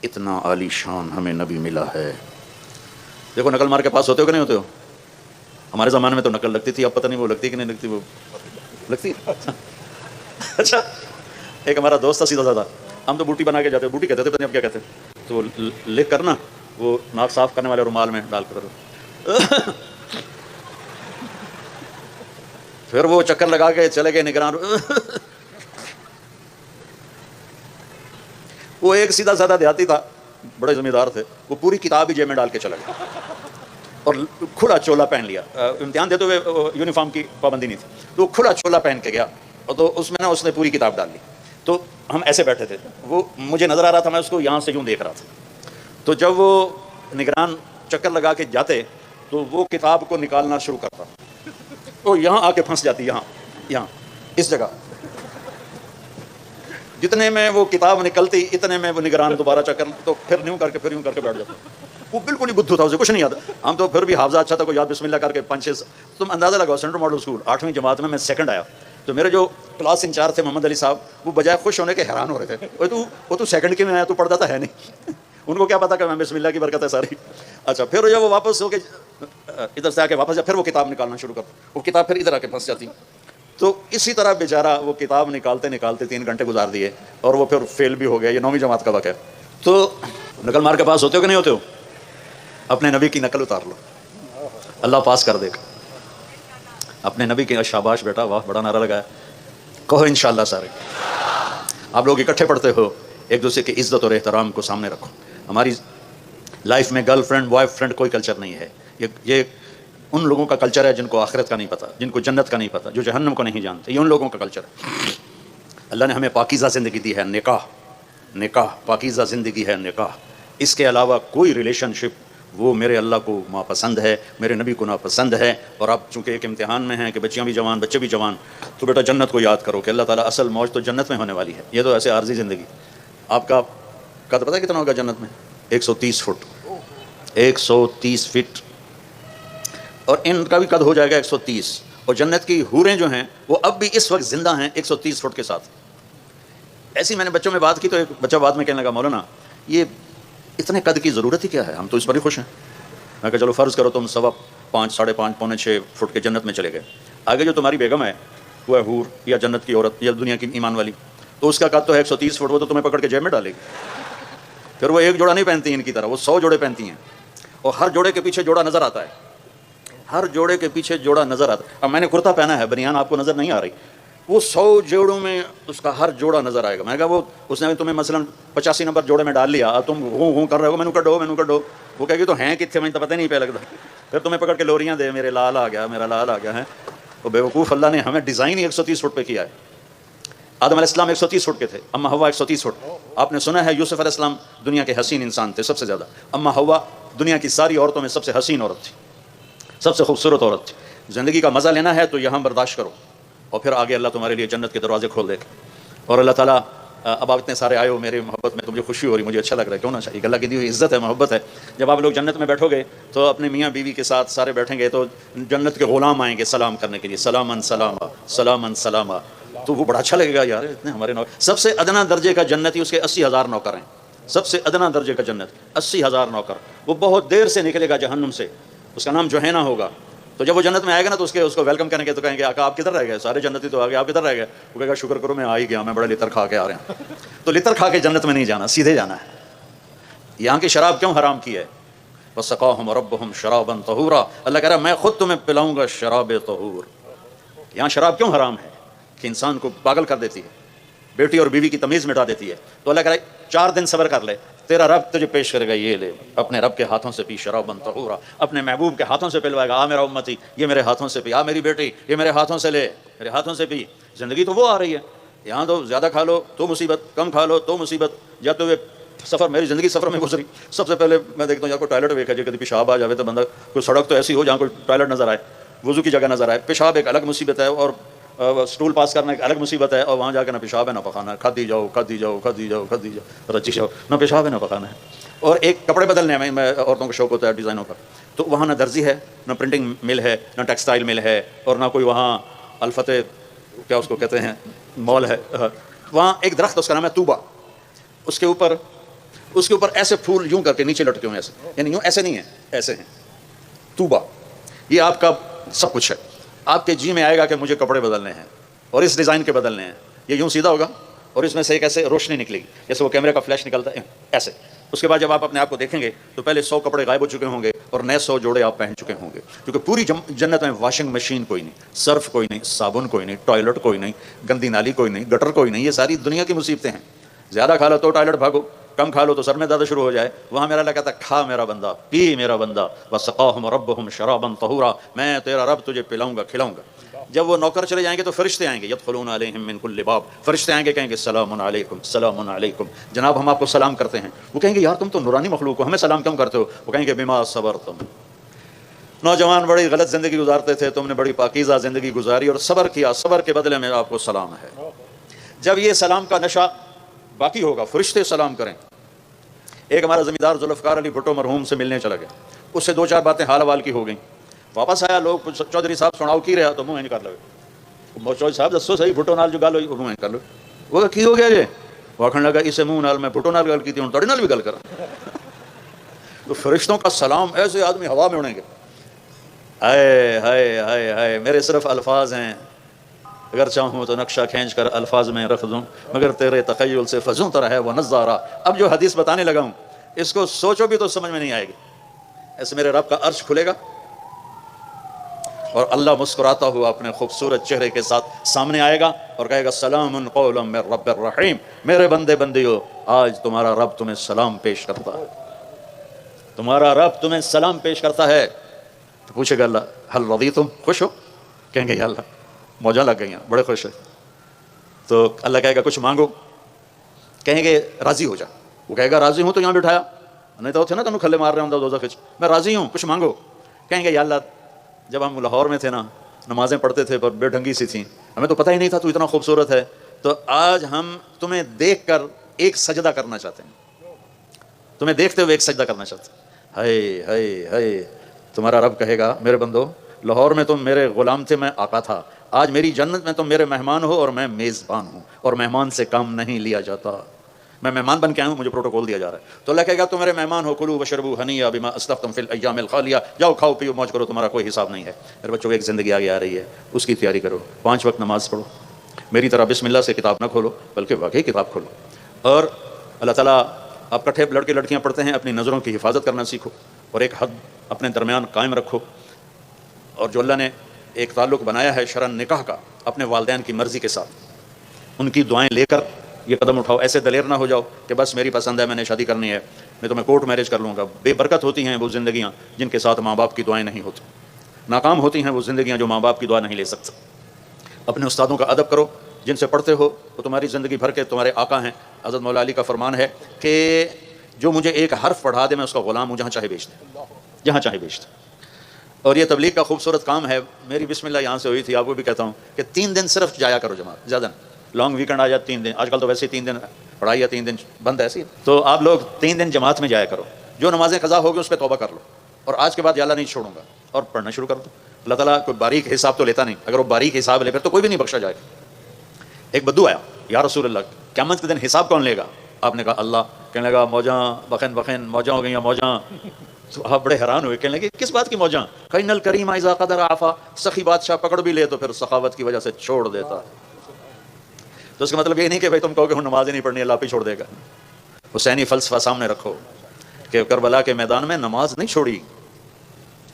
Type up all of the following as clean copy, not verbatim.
اتنا عالی شان ہمیں نبی ملا ہے. دیکھو نقل مار کے پاس ہوتے ہو کہ نہیں ہوتے ہو؟ ہمارے زمانے میں تو نقل لگتی تھی، اب پتہ نہیں وہ لگتی کہ نہیں لگتی. وہ لگتی اچھا ایک ہمارا دوست تھا سیدھا سادہ، ہم تو بوٹی بنا کے جاتے، بوٹی کہتے تھے، پتہ نہیں اب کیا کہتے، تو لکھ کر نا وہ ناک صاف کرنے والے رومال میں ڈال کر پھر وہ چکر لگا کے چلے گئے نگران. وہ ایک سیدھا سادہ دیہاتی تھا، بڑے ذمہ دار تھے، وہ پوری کتاب ہی جیب میں ڈال کے چلا گیا اور کھلا چولا پہن لیا. امتحان دیتے ہوئے یونیفارم کی پابندی نہیں تھی، تو وہ کھلا چولا پہن کے گیا، اور تو اس میں نا اس نے پوری کتاب ڈال لی. تو ہم ایسے بیٹھے تھے، وہ مجھے نظر آ رہا تھا، میں اس کو یہاں سے یوں دیکھ رہا تھا. تو جب وہ نگران چکر لگا کے جاتے تو وہ کتاب کو نکالنا شروع کرتا، وہ یہاں آ کے پھنس جاتی، یہاں اس جگہ. جتنے میں وہ کتاب نکلتی اتنے میں وہ نگران دوبارہ چکر، تو پھر یوں کر کے بیٹھ جاتا. وہ بالکل ہی بدھو تھا، اسے کچھ نہیں یاد. ہم تو پھر بھی حافظہ اچھا تھا، کوئی یاد بسم اللہ کر کے 5-6. تم اندازہ لگاؤ سینٹرل ماڈل اسکول 8ویں جماعت میں سیکنڈ آیا. تو میرے جو کلاس انچارج تھے محمد علی صاحب، وہ بجائے خوش ہونے کے حیران ہو رہے تھے، وہ تو سیکنڈ کے میں آیا، تو پڑھتا تو ہے نہیں. ان کو کیا پتا کہ میں بسم اللہ کی برکت ہے ساری. اچھا پھر جب وہ واپس ہو کے ادھر سے آ کے واپس جا، پھر وہ کتاب نکالنا شروع کرتا، وہ کتاب پھر ادھر آ کے پھنس جاتی. تو اسی طرح بیچارہ وہ کتاب نکالتے 3 گھنٹے گزار دیے، اور وہ پھر فیل بھی ہو گیا. یہ 9ویں جماعت کا واقعہ ہے. تو نقل مار کے پاس ہوتے ہو کہ نہیں ہوتے ہو؟ اپنے نبی کی نقل اتار لو، اللہ پاس کر دے گا. اپنے نبی کی شاباش بیٹا، واہ بڑا نعرہ لگایا. کہو انشاءاللہ سارے. آپ لوگ اکٹھے پڑھتے ہو، ایک دوسرے کی عزت اور احترام کو سامنے رکھو. ہماری لائف میں گرل فرینڈ بوائے فرینڈ کوئی کلچر نہیں ہے. یہ ان لوگوں کا کلچر ہے جن کو آخرت کا نہیں پتہ، جن کو جنت کا نہیں پتہ، جو جہنم کو نہیں جانتے. یہ ان لوگوں کا کلچر ہے. اللہ نے ہمیں پاکیزہ زندگی دی ہے، نکاح پاکیزہ زندگی ہے نکاح. اس کے علاوہ کوئی ریلیشن شپ وہ میرے اللہ کو ناپسند ہے، میرے نبی کو ناپسند ہے. اور آپ چونکہ ایک امتحان میں ہیں کہ بچیاں بھی جوان بچے بھی جوان، تو بیٹا جنت کو یاد کرو کہ اللہ تعالیٰ اصل موج تو جنت میں ہونے والی ہے. یہ تو ایسے عارضی زندگی. آپ کا قد پتہ ہے کتنا ہوگا جنت میں؟ 130 فٹ. 130 فٹ. اور ان کا بھی قد ہو جائے گا 130. اور جنت کی حوریں جو ہیں وہ اب بھی اس وقت زندہ ہیں 130 فٹ کے ساتھ. ایسی میں نے بچوں میں بات کی تو ایک بچہ بعد میں کہنے لگا مولانا یہ اتنے قد کی ضرورت ہی کیا ہے، ہم تو اس پر ہی خوش ہیں. میں کہا چلو فرض کرو تم 5.25 ساڑھے 5 پونے 6 فٹ کے جنت میں چلے گئے. آگے جو تمہاری بیگم ہے وہ ہے حور یا جنت کی عورت یا دنیا کی ایمان والی، تو اس کا قد تو ہے 130 فٹ. وہ تو تمہیں پکڑ کے جیب میں ڈالے گی. پھر وہ ایک جوڑا نہیں پہنتی ان کی طرح، وہ 100 جوڑے پہنتی ہیں. اور ہر جوڑے کے پیچھے جوڑا نظر آتا ہے، ہر جوڑے کے پیچھے جوڑا نظر آتا ہے. اب میں نے کرتا پہنا ہے، بنیان آپ کو نظر نہیں آ رہی، وہ 100 جوڑوں میں اس کا ہر جوڑا نظر آئے گا. میں نے کہا وہ اس نے تمہیں مثلا 85 نمبر جوڑے میں ڈال لیا، تم ہوں کر رہے ہو، مینو کڈو. وہ کہے گی تو ہیں کتنے، مجھے تو پتہ نہیں پہ لگتا. پھر تمہیں پکڑ کے لوریاں دے، میرے لال آ گیا، میرا لال آ گیا ہے. وہ بیوقوف اللہ نے ہمیں ڈیزائن ہی 130 فٹ پہ کیا ہے. آدم علیہ السلام 130 فٹ کے تھے، اما ہوا 130 فٹ. آپ نے سنا ہے یوسف علیہ السلام دنیا کے حسین انسان تھے سب سے زیادہ. اما ہوا دنیا کی ساری عورتوں میں سب سے حسین عورت تھی، سب سے خوبصورت عورت تھی. زندگی کا مزہ لینا ہے تو یہاں برداشت کرو، اور پھر آگے اللہ تمہارے لیے جنت کے دروازے کھول دے گا. اور اللہ تعالیٰ اب آپ اتنے سارے آئے ہو میرے محبت میں، تو مجھے خوشی ہو رہی، مجھے اچھا لگ رہا ہے. کیوں نہ چاہیے، اللہ کی دی ہوئی عزت ہے، محبت ہے. جب آپ لوگ جنت میں بیٹھو گے تو اپنے میاں بیوی کے ساتھ سارے بیٹھیں گے، تو جنت کے غلام آئیں گے سلام کرنے کے لیے، سلامن سلاما سلامن سلاما. تو وہ بڑا اچھا لگے گا، یار اتنے ہمارے سب سے ادنا درجے کا جنتی، اس کے 80,000 نوکر ہیں. سب سے ادنا درجے کا جنت 80,000 نوکر. وہ بہت دیر سے نکلے گا جہنم سے، اس کا نام جوہینا ہوگا. تو جب وہ جنت میں آئے گا نا تو اس کو ویلکم کریں گے، تو کہیں گے آقا آپ کدھر رہ گئے، سارے جنتی تو آ گئے، آپ کدھر رہ گئے. وہ کہے گا شکر کرو میں آ ہی گیا، میں بڑا لطر کھا کے آ رہے ہیں. تو لطر کھا کے جنت میں نہیں جانا، سیدھے جانا ہے. یہاں کی شراب کیوں حرام کی ہے؟ وَسَقَاهُمْ رَبُّهُمْ شَرَابًا طَهُورًا. اللہ کہہ رہا ہے میں خود تمہیں پلاؤں گا شراب طہور. یہاں شراب کیوں حرام ہے؟ کہ انسان کو پاگل کر دیتی ہے، بیٹی اور بیوی کی تمیز مٹا دیتی ہے. تو اللہ کہہ رہا ہے 4 دن صبر کر لے، تیرا رب تجھے پیش کرے گا، یہ لے اپنے رب کے ہاتھوں سے پی شرابًا طہورا. اپنے محبوب کے ہاتھوں سے پلوائے گا، آ میرا امتی یہ میرے ہاتھوں سے پی، آ میری بیٹی یہ میرے ہاتھوں سے لے، میرے ہاتھوں سے پی. زندگی تو وہ آ رہی ہے. یہاں تو زیادہ کھا لو تو مصیبت، کم کھا لو تو مصیبت. جاتے ہوئے سفر، میری زندگی سفر میں گزری، سب سے پہلے میں دیکھتا ہوں یار کوئی ٹوائلٹ دیکھا جائے، کبھی پیشاب آ جائے تو بندہ، کوئی سڑک تو ایسی ہو جہاں کوئی ٹوائلٹ نظر آئے، وضو کی جگہ نظر آئے. پیشاب ایک الگ مصیبت ہے، اور سٹول پاس کرنا ایک الگ مصیبت ہے. اور وہاں جا کے نہ پیشاب ہے نہ پخانا ہے، کھاتی جاؤ کھاتی جاؤ کھاتی جاؤ کھاتی جاؤ رچی جاؤ، نہ پیشاب ہے نہ پکانا ہے. اور ایک کپڑے بدلنے میں عورتوں کو شوق ہوتا ہے ڈیزائنوں کا، تو وہاں نہ درزی ہے، نہ پرنٹنگ مل ہے، نہ ٹیکسٹائل مل ہے، اور نہ کوئی وہاں الفتح کیا اس کو کہتے ہیں مال ہے. وہاں ایک درخت، اس کا نام ہے طوبہ، اس کے اوپر اس کے اوپر ایسے پھول یوں کر کے نیچے لٹکے ہوئے ایسے، یعنی یوں ایسے نہیں ہیں، ایسے ہیں. طوبہ، یہ آپ کا سب کچھ ہے. آپ کے جی میں آئے گا کہ مجھے کپڑے بدلنے ہیں اور اس ڈیزائن کے بدلنے ہیں. یہ یوں سیدھا ہوگا اور اس میں سے ایک ایسے روشنی نکلے گی جیسے وہ کیمرے کا فلیش نکلتا ہے ایسے. اس کے بعد جب آپ اپنے آپ کو دیکھیں گے تو پہلے 100 کپڑے غائب ہو چکے ہوں گے اور نئے 100 جوڑے آپ پہن چکے ہوں گے. کیونکہ پوری جنت میں واشنگ مشین کوئی نہیں، سرف کوئی نہیں، صابن کوئی نہیں، ٹوائلٹ کوئی نہیں، گندی نالی کوئی نہیں، گٹر کوئی نہیں. یہ ساری دنیا کی مصیبتیں ہیں. زیادہ کھا لو تو ٹوائلٹ بھاگو، کم کھا لو تو سر میں درد شروع ہو جائے. وہاں میرا اللہ کہتا ہے کھا میرا بندہ، پی میرا بندہ، وسقاہم ربہم شرابا طہورا، میں تیرا رب تجھے پلاؤں گا کھلاؤں گا. جب وہ نوکر چلے جائیں گے تو فرشتے آئیں گے، یدخلون علیہم من کل باب، فرشتے آئیں گے کہیں گے سلام علیکم سلام علیکم، جناب ہم آپ کو سلام کرتے ہیں. وہ کہیں گے یار تم تو نورانی مخلوق ہو، ہمیں سلام کیوں کرتے ہو؟ وہ کہیں گے بما صبرتم، نوجوان بڑی غلط زندگی گزارتے تھے، تم نے بڑی پاکیزہ زندگی گزاری اور صبر کیا، صبر کے بدلے میں آپ کو سلام ہے. جب یہ سلام کا نشہ باقی ہوگا فرشتے سلام کریں. ایک ہمارا زمیندار ذوالفقار علی بھٹو مرحوم سے ملنے چلا گیا، اس سے 2-4 باتیں حال حوال کی ہو گئیں. واپس آیا، لوگ چودھری صاحب سناؤ کی رہا تو منہ نہیں کر لگے. چودھری صاحب دسو صحیح بھٹو نال جو گل ہوئی وہ منہ کر لو. وہ کی ہو گیا جی؟ وہ آخر لگا اسے منہ نال میں بھٹو نال گل کی تھی، ہوں تھوڑی نال بھی گل کرا. تو فرشتوں کا سلام ایسے آدمی ہوا میں اڑیں گے. ہائے ہائے ہائے ہائے، میرے صرف الفاظ ہیں، اگر چاہوں تو نقشہ کھینچ کر الفاظ میں رکھ دوں، مگر تیرے تخیل سے فزوں طرح ہے وہ نظارہ. اب جو حدیث بتانے لگا ہوں اس کو سوچو بھی تو سمجھ میں نہیں آئے گی. ایسے میرے رب کا عرش کھلے گا اور اللہ مسکراتا ہوا اپنے خوبصورت چہرے کے ساتھ سامنے آئے گا اور کہے گا سلام قولا من رب الرحیم، میرے بندے بندیو آج تمہارا رب تمہیں سلام پیش کرتا ہے، تمہارا رب تمہیں سلام پیش کرتا ہے. تو پوچھے گا اللہ حل رضیتم، خوش ہو؟ کہیں گے یا اللہ موجاں لگ گئی ہیں، بڑے خوش ہیں. تو اللہ کہے گا کچھ مانگو، کہیں گے راضی ہو جا. وہ کہے گا راضی ہوں تو یہاں بٹھایا، نہیں تو تھے نا تمہیں کھلے مار رہے ہوں دوزخ وچ، میں راضی ہوں کچھ مانگو. کہیں گے یا اللہ جب ہم لاہور میں تھے نا نمازیں پڑھتے تھے پر بے ڈھنگی سی تھیں، ہمیں تو پتہ ہی نہیں تھا تو اتنا خوبصورت ہے، تو آج ہم تمہیں دیکھ کر ایک سجدہ کرنا چاہتے ہیں، تمہیں دیکھتے ہوئے ایک سجدہ کرنا چاہتے ہیں. ہائے ہائے ہائے. تمہارا رب کہے گا میرے بندو لاہور میں تم میرے غلام تھے، میں آقا تھا، آج میری جنت میں تم میرے مہمان ہو اور میں میزبان ہوں، اور مہمان سے کام نہیں لیا جاتا. میں مہمان بن کے آیا ہوں، مجھے پروٹوکول دیا جا رہا ہے. تو اللہ کہے گا تم میرے مہمان ہو، کلوا واشربوا ہنیئا بما اسلفتم فی الایام الخالیہ، جاؤ کھاؤ پیو موج کرو، تمہارا کوئی حساب نہیں ہے. میرے بچوں ایک زندگی آگے آ رہی ہے، اس کی تیاری کرو. 5 وقت نماز پڑھو، میری طرح بسم اللہ سے کتاب نہ کھولو بلکہ واقعی کتاب کھولو. اور اللہ تعالیٰ آپ کٹھے لڑکے لڑکیاں پڑھتے ہیں، اپنی نظروں کی حفاظت کرنا سیکھو اور ایک حد اپنے درمیان قائم رکھو. اور جو اللہ نے ایک تعلق بنایا ہے شرعن نکاح کا اپنے والدین کی مرضی کے ساتھ، ان کی دعائیں لے کر یہ قدم اٹھاؤ. ایسے دلیر نہ ہو جاؤ کہ بس میری پسند ہے میں نے شادی کرنی ہے، میں تو میں کورٹ میرج کر لوں گا. بے برکت ہوتی ہیں وہ زندگیاں جن کے ساتھ ماں باپ کی دعائیں نہیں ہوتی، ناکام ہوتی ہیں وہ زندگیاں جو ماں باپ کی دعا نہیں لے سکتے. اپنے استادوں کا ادب کرو، جن سے پڑھتے ہو وہ تمہاری زندگی بھر کے تمہارے آقا ہیں. حضرت مولا علی کا فرمان ہے کہ جو مجھے ایک حرف پڑھا دے میں اس کا غلام ہوں، جہاں چاہے بیچ دے، جہاں چاہے بیچ دے. اور یہ تبلیغ کا خوبصورت کام ہے. میری بسم اللہ یہاں سے ہوئی تھی، آپ کو بھی کہتا ہوں کہ 3 دن صرف جایا کرو جماعت، زیادہ نہیں. لانگ ویکنڈ آ جائے 3 دن، آج کل تو ویسے ہی 3 دن پڑھائی ہے، 3 دن بند ایسی، تو آپ لوگ 3 دن جماعت میں جایا کرو. جو نمازیں قضا ہوگی اس پہ توبہ کر لو اور آج کے بعد یا اللہ نہیں چھوڑوں گا اور پڑھنا شروع کر دو. اللہ تعالیٰ کوئی باریک حساب تو لیتا نہیں، اگر وہ باریک حساب لے پھر تو کوئی بھی نہیں بخشا جائے گا. ایک بدو آیا، یا رسول اللہ قیامت کے دن حساب کون لے گا؟ آپ نے کہا اللہ. کہنے لگا موجاں بخن بخن موجاں ہو گئیں موجاں. تو آپ بڑے حیران ہوئے، کہنے لگے کس بات کی موجاں؟ کین الکریم اذا قدر عفا، سخی بادشاہ پکڑ بھی لے تو پھر سخاوت کی وجہ سے چھوڑ دیتا. تو اس کا مطلب یہ نہیں کہ بھائی تم کہو کہ ہم نماز ہی نہیں پڑھنی اللہ پہ چھوڑ دے گا. حسینی فلسفہ سامنے رکھو کہ کربلا کے میدان میں نماز نہیں چھوڑی.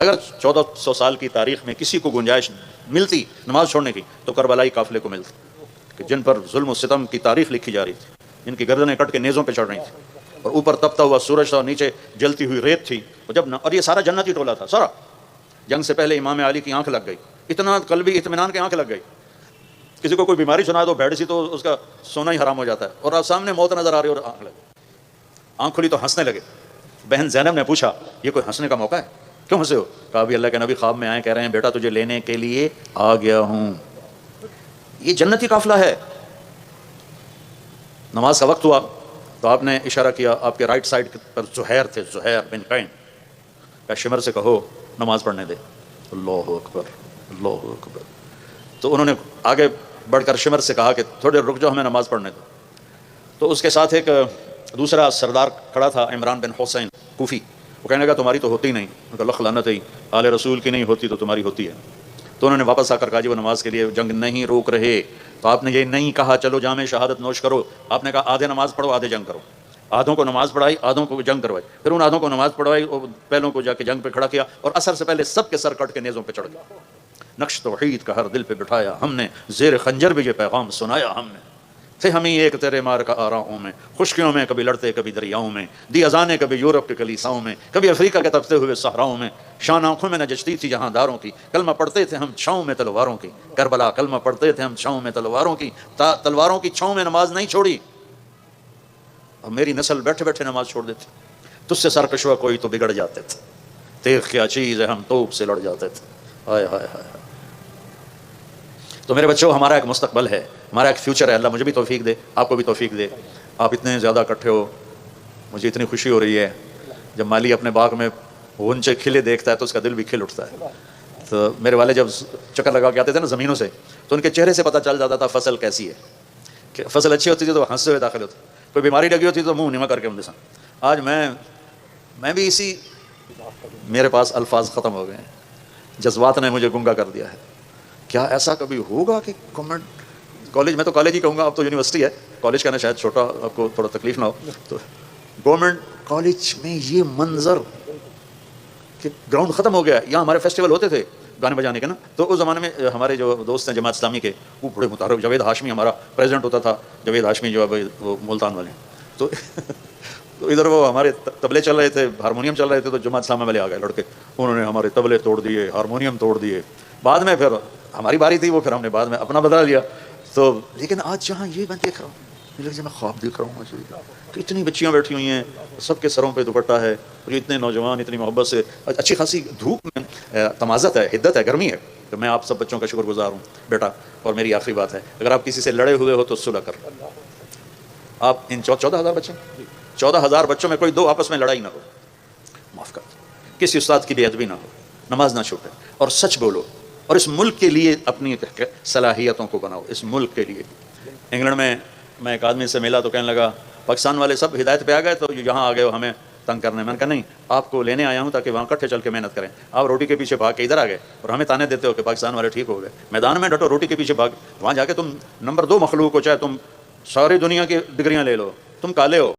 اگر 1400 سال کی تاریخ میں کسی کو گنجائش ملتی نماز چھوڑنے کی تو کربلائی قافلے کو ملتی، کہ جن پر ظلم و ستم کی تاریخ لکھی جا رہی تھی، جن کی گردنیں کٹ کے نیزوں پہ چڑھ رہی تھیں اور اوپر تپتا ہوا سورج تھا، نیچے جلتی ہوئی ریت تھی. اور یہ سارا جنتی ٹولہ تھا سارا. جنگ سے پہلے امام علی کی آنکھ لگ گئی، اتنا قلبی اطمینان کی آنکھ لگ گئی. کسی کو کوئی بیماری سنا دو بھیڑ سی تو اس کا سونا ہی حرام ہو جاتا ہے، اور آپ سامنے موت نظر آ رہی اور آنکھ لگی. آنکھ کھلی تو ہنسنے لگے. بہن زینب نے پوچھا یہ کوئی ہنسنے کا موقع ہے، کیوں ہنسے ہو؟ کہا ابھی اللہ کے نبی خواب میں آئے، کہہ رہے ہیں بیٹا تجھے لینے کے لیے آ گیا ہوں. یہ جنتی قافلہ ہے. نماز کا وقت ہوا تو آپ نے اشارہ کیا، آپ کے رائٹ سائڈ پر زہیر تھے، زہیر بن قین. کہ شمر سے کہو نماز پڑھنے دے. اللہ اکبر اللہ اکبر. تو انہوں نے آگے بڑھ کر شمر سے کہا کہ تھوڑے رک جاؤ ہمیں نماز پڑھنے دو. تو اس کے ساتھ ایک دوسرا سردار کھڑا تھا عمران بن حسین کوفی، وہ کہنے لگا تمہاری تو ہوتی نہیں، ان کا لخ لعنت ہے، آل رسول کی نہیں ہوتی تو تمہاری ہوتی ہے۔ تو انہوں نے واپس آ کر کہا جی وہ نماز کے لیے جنگ نہیں روک رہے، تو آپ نے یہ نہیں کہا چلو جامع شہادت نوش کرو، آپ نے کہا آدھے نماز پڑھو آدھے جنگ کرو۔ آدھوں کو نماز پڑھائی، آدھوں کو جنگ کروائی، پھر ان آدھوں کو نماز پڑھوائی اور پہلوں کو جا کے جنگ پہ کھڑا کیا، اور عصر سے پہلے سب کے سر کٹ کے نیزوں پہ چڑھ گیا۔ نقش توحید کا ہر دل پہ بٹھایا ہم نے، زیر خنجر بھی یہ پیغام سنایا ہم نے، تھے ہم ہی ایک تیرے مار کا آراؤں میں، خشکیوں میں کبھی لڑتے کبھی دریاؤں میں، دی اذانیں کبھی یورپ کے کلیساؤں میں، کبھی افریقہ کے تپتے ہوئے صحراؤں میں، شان آنکھوں میں نہ جچتی تھی جہاں داروں کی، کلمہ پڑھتے تھے ہم چھاؤں میں تلواروں کی، کربلا کلمہ پڑھتے تھے ہم چھاؤں میں تلواروں کی، تلواروں کی چھاؤں میں نماز نہیں چھوڑی، اور میری نسل بیٹھے بیٹھے نماز چھوڑ دیتی، تجھ سے سرکشوا کوئی تو بگڑ جاتے تھے، تیغ کیا چیز ہے ہم توپ سے لڑ جاتے تھے، ہائے ہائے ہائے۔ تو میرے بچوں ہمارا ایک مستقبل ہے، ہمارا ایک فیوچر ہے، اللہ مجھے بھی توفیق دے، آپ کو بھی توفیق دے۔ آپ اتنے زیادہ اکٹھے ہو، مجھے اتنی خوشی ہو رہی ہے، جب مالی اپنے باغ میں غنچے کھلے دیکھتا ہے تو اس کا دل بھی کھل اٹھتا ہے۔ تو میرے والے جب چکر لگا کے آتے تھے نا زمینوں سے، تو ان کے چہرے سے پتہ چل جاتا تھا فصل کیسی ہے، کہ فصل اچھی ہوتی تھی تو ہنستے ہوئے داخل ہوتے، کوئی بیماری لگی ہوتی تو منہ نما کر کے ان سان۔ آج میں بھی اسی، میرے پاس الفاظ ختم ہو گئے ہیں، جذبات نے مجھے گنگا کر دیا ہے۔ کیا ایسا کبھی ہوگا کہ گورنمنٹ کالج، میں تو کالج ہی کہوں گا، اب تو یونیورسٹی ہے، کالج کہنا شاید چھوٹا، آپ کو تھوڑا تکلیف نہ ہو، تو گورنمنٹ کالج میں یہ منظر کہ گراؤنڈ ختم ہو گیا ہے۔ یہاں ہمارے فیسٹیول ہوتے تھے گانے بجانے کے نا، تو اس زمانے میں ہمارے جو دوست ہیں جماعت اسلامی کے، وہ بڑے متحرک، جاوید ہاشمی ہمارا پریزیڈنٹ ہوتا تھا، جاوید ہاشمی جو اب وہ ملتان والے ہیں، تو ادھر وہ ہمارے تبلے چل رہے تھے، ہارمونیم چل رہے تھے، تو جماعت اسلامی والے آ گئے لڑکے، انہوں نے ہمارے تبلے توڑ دیے، ہارمونیم توڑ دیے۔ بعد میں پھر ہماری باری تھی، وہ پھر ہم نے بعد میں اپنا بدلا لیا۔ تو لیکن آج جہاں یہ میں دیکھ رہا ہوں، میں خواب دیکھ رہا ہوں کہ اتنی بچیاں بیٹھی ہوئی ہیں، سب کے سروں پہ دوپٹہ ہے، اور اتنے نوجوان اتنی محبت سے، اچھی خاصی دھوپ میں تمازت ہے، حدت ہے، گرمی ہے۔ تو میں آپ سب بچوں کا شکر گزار ہوں بیٹا، اور میری آخری بات ہے، اگر آپ کسی سے لڑے ہوئے ہو تو صلح کر، آپ ان 14,000 بچے، 14,000 بچوں میں کوئی دو آپس میں لڑائی نہ ہو، معاف کر دو، کسی استاد کی بے ادبی نہ ہو، نماز نہ چھوٹے، اور سچ بولو، اور اس ملک کے لیے اپنی صلاحیتوں کو بناؤ، اس ملک کے لیے۔ انگلینڈ میں ایک آدمی سے ملا تو کہنے لگا پاکستان والے سب ہدایت پہ آ گئے تو یہاں آ گئے ہو ہمیں تنگ کرنے۔ میں نے کہا نہیں، آپ کو لینے آیا ہوں تاکہ وہاں کٹھے چل کے محنت کریں۔ آپ روٹی کے پیچھے بھاگ کے ادھر آ گئے اور ہمیں تانے دیتے ہو کہ پاکستان والے ٹھیک ہو گئے۔ میدان میں ڈٹو، روٹی کے پیچھے بھاگ، وہاں جا کے تم نمبر 2 مخلوق ہو، چاہے تم ساری دنیا کی ڈگریاں لے لو، تم کالے ہو۔